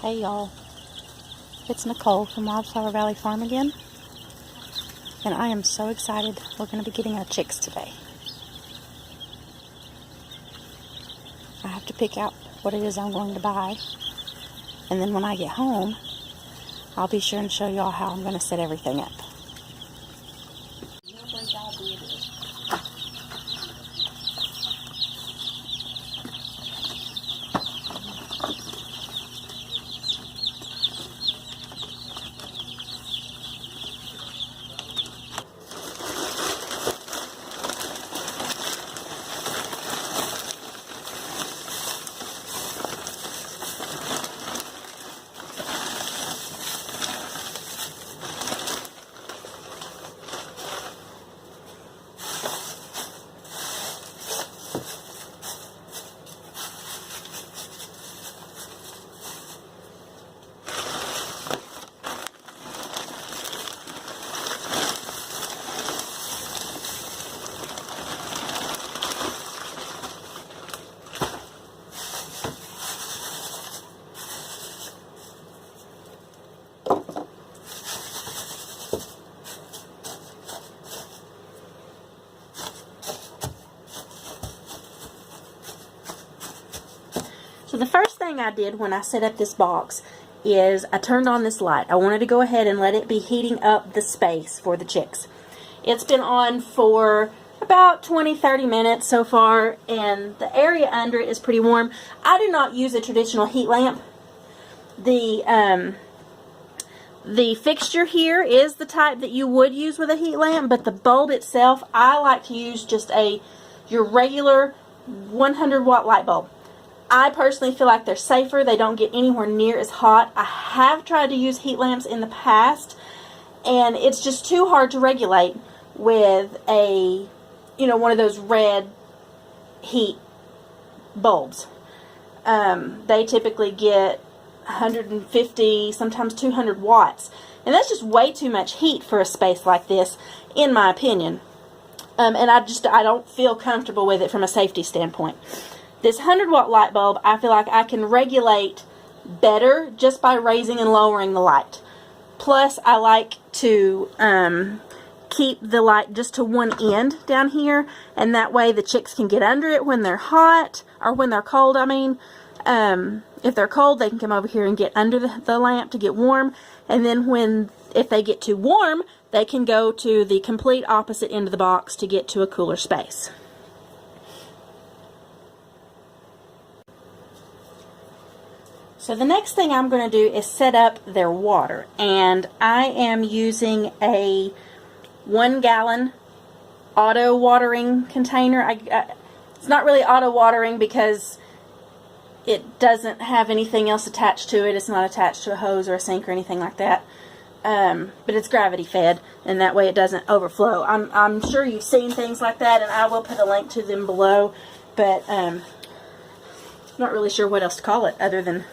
Hey y'all, it's Nicole from Wildflower Valley Farm again, and I am so excited. We're going to be getting our chicks today. I have to pick out what it is I'm going to buy, and then when I get home, I'll be sure and show y'all how I'm going to set everything up. So the first thing I did when I set up this box is I turned on this light. I wanted to go ahead and let it be heating up the space for the chicks. It's been on for about 20-30 minutes so far, and the area under it is pretty warm. I do not use a traditional heat lamp. The fixture here is the type that you would use with a heat lamp, but the bulb itself, I like to use just your regular 100-watt light bulb. I personally feel like they're safer. They don't get anywhere near as hot. I have tried to use heat lamps in the past, and it's just too hard to regulate with one of those red heat bulbs. They typically get 150, sometimes 200 watts, and that's just way too much heat for a space like this, in my opinion. And I don't feel comfortable with it from a safety standpoint. This 100-watt light bulb, I feel like I can regulate better just by raising and lowering the light. Plus, I like to keep the light just to one end down here, and that way the chicks can get under it when they're hot, or when they're cold, I mean. If they're cold, they can come over here and get under the lamp to get warm, and then if they get too warm, they can go to the complete opposite end of the box to get to a cooler space. So the next thing I'm going to do is set up their water, and I am using a 1-gallon auto watering container. It's not really auto watering because it doesn't have anything else attached to it. It's not attached to a hose or a sink or anything like that. But it's gravity fed, and that way it doesn't overflow. I'm sure you've seen things like that, and I will put a link to them below, but I'm not really sure what else to call it other than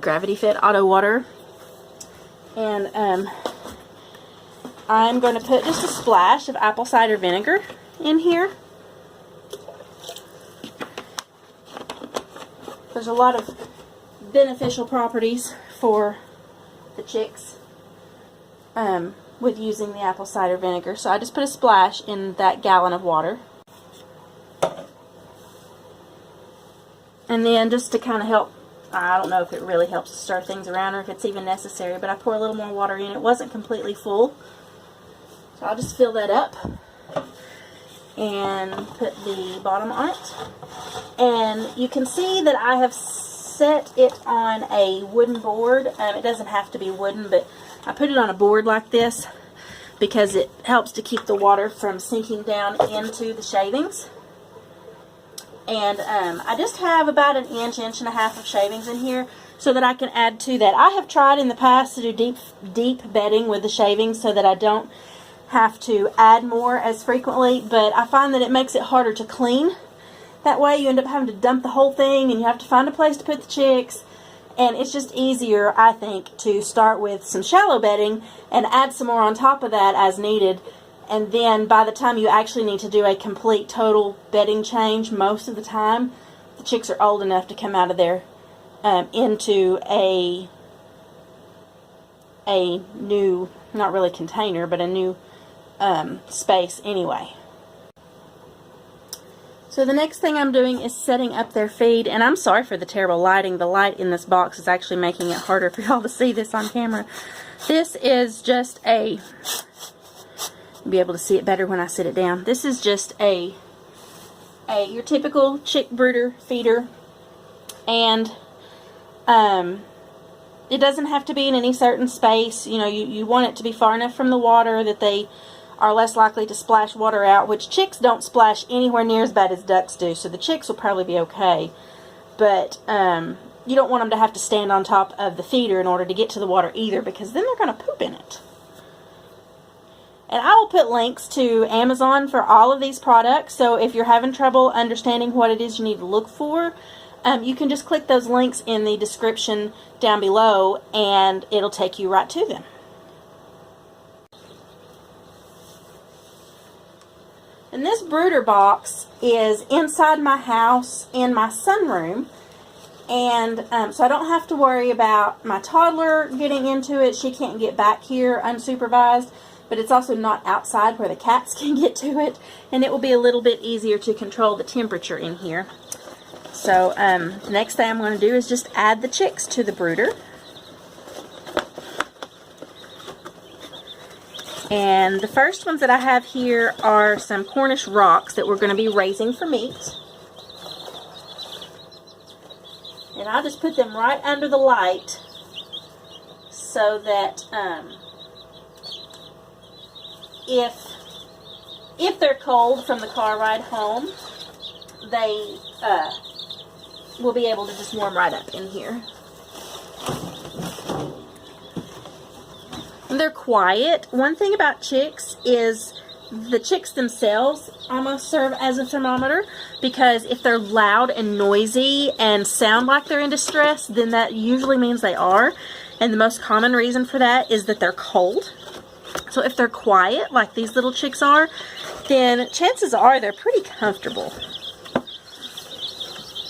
gravity fed auto water. And I'm going to put just a splash of apple cider vinegar in here. There's a lot of beneficial properties for the chicks with using the apple cider vinegar. So I just put a splash in that gallon of water. And then just to kind of help, I don't know if it really helps to stir things around or if it's even necessary, but I pour a little more water in. It wasn't completely full, so I'll just fill that up and put the bottom on it. And you can see that I have set it on a wooden board. It doesn't have to be wooden, but I put it on a board like this because it helps to keep the water from sinking down into the shavings. And I just have about an inch and a half of shavings in here so that I can add to that. I have tried in the past to do deep bedding with the shavings so that I don't have to add more as frequently, but I find that it makes it harder to clean. That way you end up having to dump the whole thing, and you have to find a place to put the chicks, and it's just easier, I think, to start with some shallow bedding and add some more on top of that as needed. And then by the time you actually need to do a complete total bedding change, most of the time the chicks are old enough to come out of their into a new, not really container, but a new space anyway. So the next thing I'm doing is setting up their feed, and I'm sorry for the terrible lighting. The light in this box is actually making it harder for y'all to see this on camera. This is just a, you'll be able to see it better when I sit it down. This is just your typical chick brooder feeder, and it doesn't have to be in any certain space. You know, you want it to be far enough from the water that they are less likely to splash water out, which chicks don't splash anywhere near as bad as ducks do, so the chicks will probably be okay. But you don't want them to have to stand on top of the feeder in order to get to the water either, because then they're going to poop in it. And I will put links to Amazon for all of these products, so if you're having trouble understanding what it is you need to look for, you can just click those links in the description down below and it'll take you right to them. And this brooder box is inside my house in my sunroom, and so I don't have to worry about my toddler getting into it. She can't get back here unsupervised, but it's also not outside where the cats can get to it, and it will be a little bit easier to control the temperature in here. So the next thing I'm going to do is just add the chicks to the brooder. And the first ones that I have here are some Cornish rocks that we're going to be raising for meat. And I'll just put them right under the light so that if they're cold from the car ride home, they will be able to just warm right up in here. They're quiet. One thing about chicks is the chicks themselves almost serve as a thermometer, because if they're loud and noisy and sound like they're in distress, then that usually means they are. And the most common reason for that is that they're cold. So if they're quiet, like these little chicks are, then chances are they're pretty comfortable.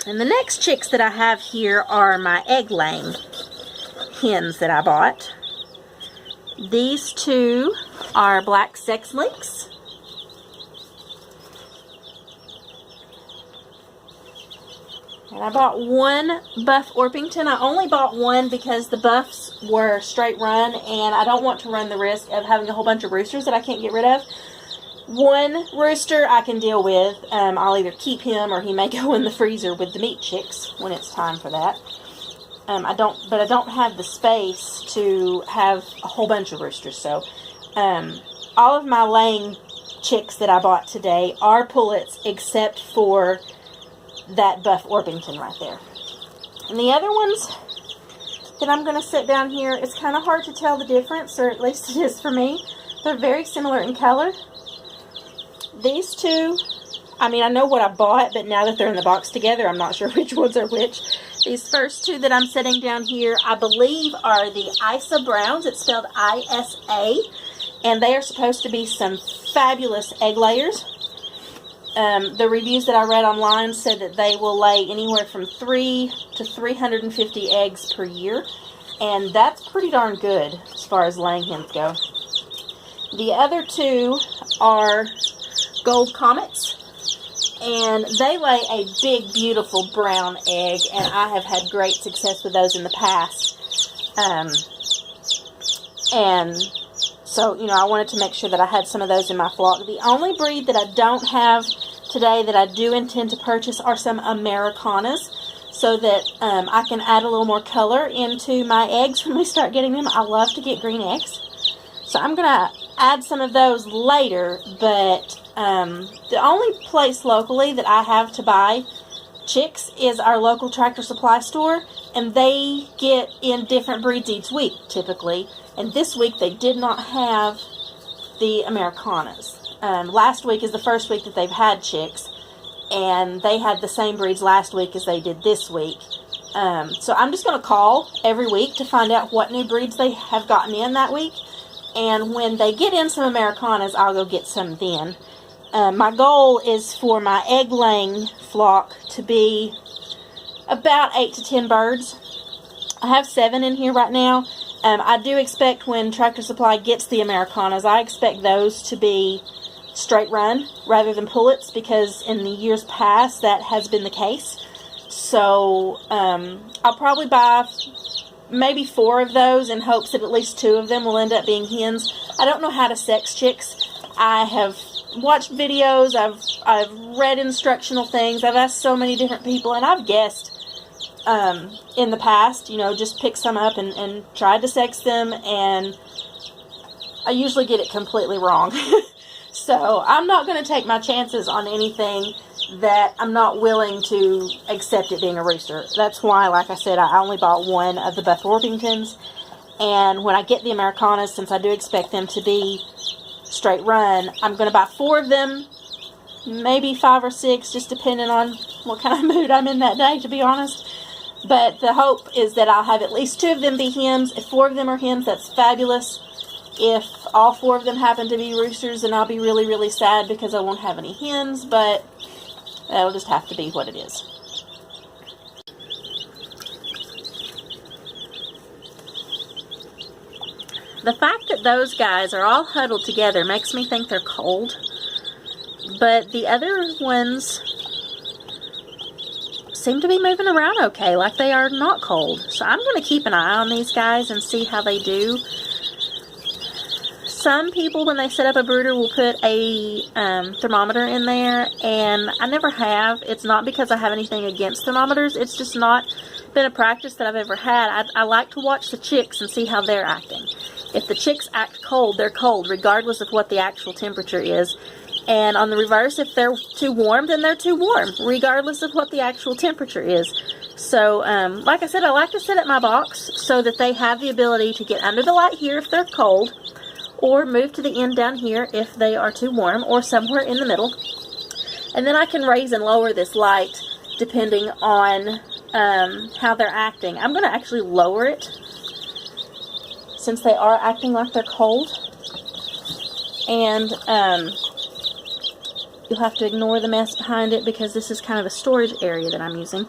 And the next chicks that I have here are my egg-laying hens that I bought. These two are black sex links. And I bought one buff Orpington. I only bought one because the buffs were straight run, and I don't want to run the risk of having a whole bunch of roosters that I can't get rid of. One rooster I can deal with. I'll either keep him or he may go in the freezer with the meat chicks when it's time for that. I don't have the space to have a whole bunch of roosters. So all of my laying chicks that I bought today are pullets, except for that buff Orpington right there. And the other ones that I'm going to set down here, it's kind of hard to tell the difference, or at least it is for me. They're very similar in color. These two, I mean, I know what I bought, but now that they're in the box together, I'm not sure which ones are which. These first two that I'm setting down here, I believe are the Isa Browns. It's spelled I-S-A, and they are supposed to be some fabulous egg layers. The reviews that I read online said that they will lay anywhere from 3 to 350 eggs per year, and that's pretty darn good as far as laying hens go. The other two are Gold Comets, and they lay a big, beautiful brown egg, and I have had great success with those in the past. And so, you know, I wanted to make sure that I had some of those in my flock. The only breed that I don't have today that I do intend to purchase are some Americanas, so that I can add a little more color into my eggs when we start getting them. I love to get green eggs. So I'm going to add some of those later, but the only place locally that I have to buy chicks is our local Tractor Supply store, and they get in different breeds each week, typically. And this week they did not have the Americanas. Last week is the first week that they've had chicks, and they had the same breeds last week as they did this week. So I'm just going to call every week to find out what new breeds they have gotten in that week. And when they get in some Americanas, I'll go get some then. My goal is for my egg-laying flock to be about 8 to 10 birds. I have 7 in here right now. I do expect when Tractor Supply gets the Americanas, I expect those to be straight run rather than pullets, because in the years past that has been the case. So I'll probably buy maybe 4 of those in hopes that at least 2 of them will end up being hens. I don't know how to sex chicks. I have watched videos, I've read instructional things, I've asked so many different people, and I've guessed in the past, you know, just picked some up and tried to sex them, and I usually get it completely wrong. So I'm not going to take my chances on anything that I'm not willing to accept it being a rooster. That's why, like I said, I only bought 1 of the Buff Orpingtons, and when I get the Americanas, since I do expect them to be straight run, I'm going to buy 4 of them, maybe 5 or 6, just depending on what kind of mood I'm in that day, to be honest. But the hope is that I'll have at least 2 of them be hens. If 4 of them are hens, that's fabulous. If all 4 of them happen to be roosters, then I'll be really, really sad because I won't have any hens, but that'll just have to be what it is. The fact that those guys are all huddled together makes me think they're cold, but the other ones seem to be moving around okay, like they are not cold. So I'm going to keep an eye on these guys and see how they do. Some people, when they set up a brooder, will put a thermometer in there, and I never have. It's not because I have anything against thermometers. It's just not been a practice that I've ever had. I like to watch the chicks and see how they're acting. If the chicks act cold, they're cold, regardless of what the actual temperature is. And on the reverse, if they're too warm, then they're too warm, regardless of what the actual temperature is. So, like I said, I like to set up my box so that they have the ability to get under the light here if they're cold, or move to the end down here if they are too warm, or somewhere in the middle. And then I can raise and lower this light depending on how they're acting. I'm going to actually lower it since they are acting like they're cold. And you'll have to ignore the mess behind it because this is kind of a storage area that I'm using.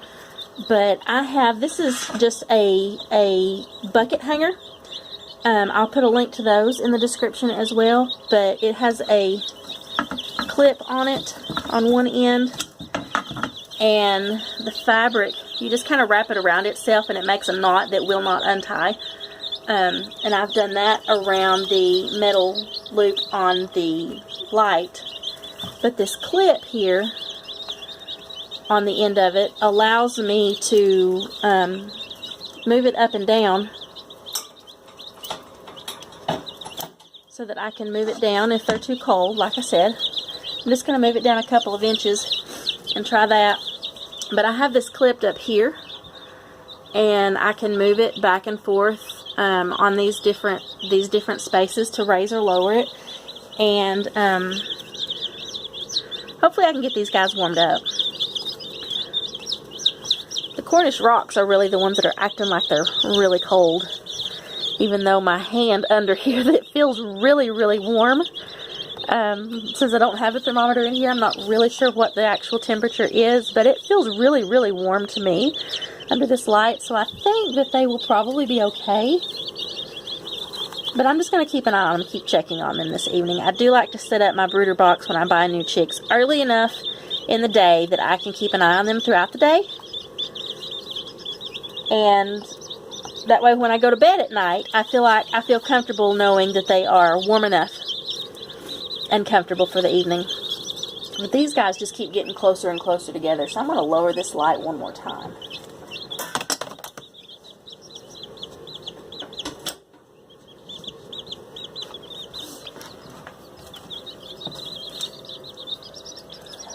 But I have, this is just a bucket hanger. I'll put a link to those in the description as well, but it has a clip on it on one end, and the fabric, you just kind of wrap it around itself and it makes a knot that will not untie. And I've done that around the metal loop on the light. But this clip here on the end of it allows me to move it up and down so that I can move it down if they're too cold. Like I said, I'm just going to move it down a couple of inches and try that. But I have this clipped up here, and I can move it back and forth on these different spaces to raise or lower it. And hopefully I can get these guys warmed up. The Cornish rocks are really the ones that are acting like they're really cold. Even though my hand under here, that feels really, really warm. Since I don't have a thermometer in here, I'm not really sure what the actual temperature is, but it feels really, really warm to me under this light, so I think that they will probably be okay. But I'm just going to keep an eye on them, keep checking on them this evening. I do like to set up my brooder box when I buy new chicks early enough in the day that I can keep an eye on them throughout the day. And that way when I go to bed at night, I feel comfortable knowing that they are warm enough and comfortable for the evening. But these guys just keep getting closer and closer together, so I'm going to lower this light one more time.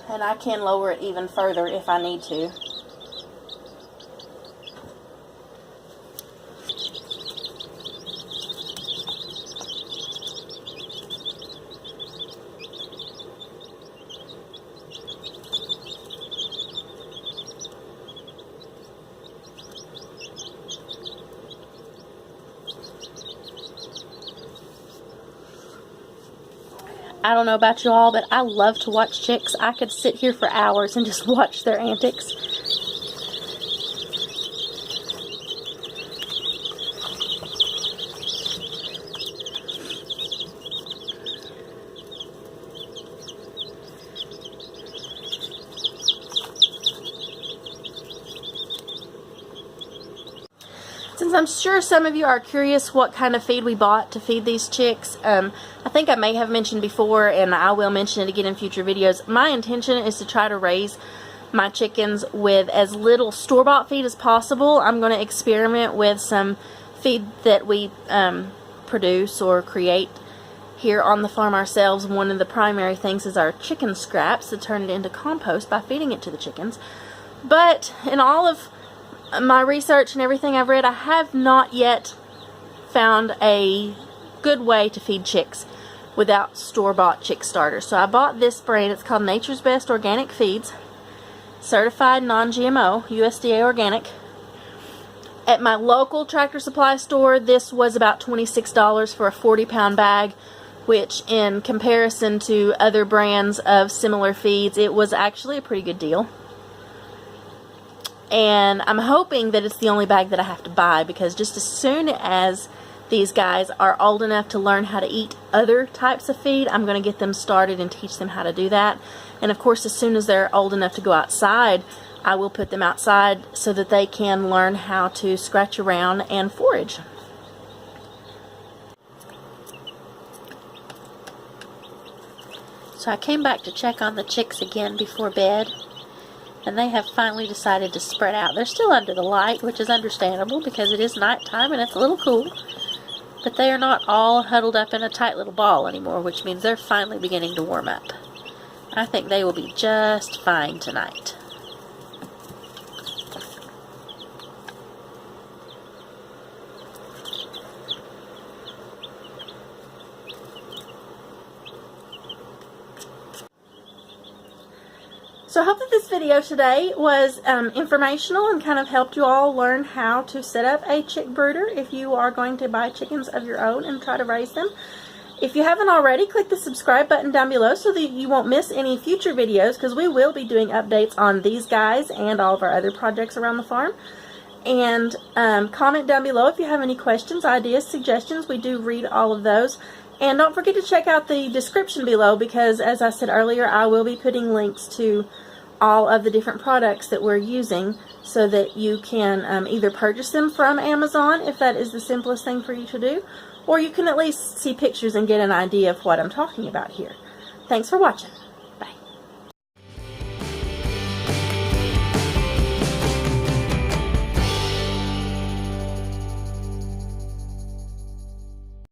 And I can lower it even further if I need to. I don't know about y'all, but I love to watch chicks. I could sit here for hours and just watch their antics. Since I'm sure some of you are curious what kind of feed we bought to feed these chicks, I think I may have mentioned before, and I will mention it again in future videos, my intention is to try to raise my chickens with as little store-bought feed as possible. I'm going to experiment with some feed that we produce or create here on the farm ourselves. One of the primary things is our chicken scraps, to turn it into compost by feeding it to the chickens. But in all of my research and everything I've read, I have not yet found a good way to feed chicks without store-bought chick starters. So I bought this brand. It's called Nature's Best Organic Feeds, certified non-GMO, USDA organic. At my local Tractor Supply store, this was about $26 for a 40-pound bag, which in comparison to other brands of similar feeds, it was actually a pretty good deal. And I'm hoping that it's the only bag that I have to buy, because just as soon as these guys are old enough to learn how to eat other types of feed, I'm going to get them started and teach them how to do that. And of course, as soon as they're old enough to go outside, I will put them outside so that they can learn how to scratch around and forage. So I came back to check on the chicks again before bed, and they have finally decided to spread out. They're still under the light, which is understandable because it is nighttime and it's a little cool. But they are not all huddled up in a tight little ball anymore, which means they're finally beginning to warm up. I think they will be just fine tonight. So I hope that this video today was informational and kind of helped you all learn how to set up a chick brooder if you are going to buy chickens of your own and try to raise them. If you haven't already, click the subscribe button down below so that you won't miss any future videos, because we will be doing updates on these guys and all of our other projects around the farm. And comment down below if you have any questions, ideas, suggestions. We do read all of those. And don't forget to check out the description below, because as I said earlier, I will be putting links to all of the different products that we're using so that you can either purchase them from Amazon if that is the simplest thing for you to do, or you can at least see pictures and get an idea of what I'm talking about here. Thanks for watching.